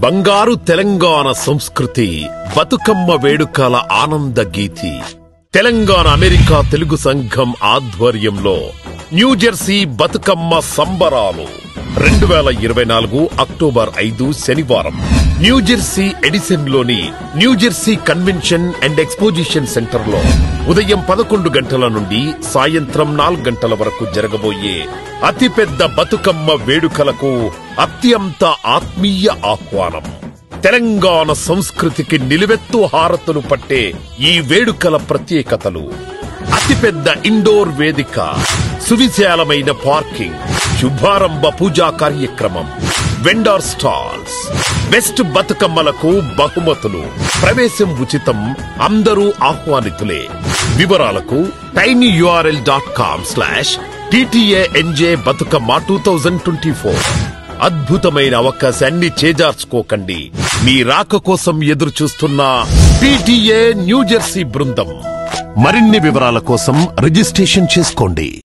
బంగారు తెలంగాణ సంస్కృతి బతుకమ్మ వేడుకల ఆనంద గీతి. తెలంగాణ అమెరికా తెలుగు సంఘం ఆధ్వర్యంలో న్యూజెర్సీ బతుకమ్మ సంబరాలు 2024 అక్టోబర్ 5 శనివారం న్యూజెర్సీ ఎడిసన్ లోని New Jersey convention and exposition centre లో ఉదయం 11 గంటల నుండి సాయంత్రం 4 గంటల వరకు జరగబోయే అతిపెద్ద బతుకమ్మ వేడుకలకు అత్యంత ఆత్మీయ ఆహ్వానం. తెలంగాణ సంస్కృతికి నిలువెత్తు హారతులు పట్టే ఈ వేడుకల ప్రత్యేకతలు: అతిపెద్ద ఇండోర్ వేదిక, సువిశాలమైన పార్కింగ్, శుభారంభ పూజా కార్యక్రమం, వెండర్ స్టాల్స్, బెస్ట్ బతుకమ్మలకు బహుమతులు, ప్రవేశం ఉచితం, అందరూ ఆహ్వానితులే. వివరాలకు tinyurl.com/TTANJ బతుకమ్మ 2024. అద్భుతమైన అవకాశాన్ని చేజార్చుకోకండి. మీ రాక కోసం ఎదురు చూస్తున్న PTA న్యూజెర్సీ బృందం. మరిన్ని వివరాల కోసం రిజిస్ట్రేషన్ చేసుకోండి.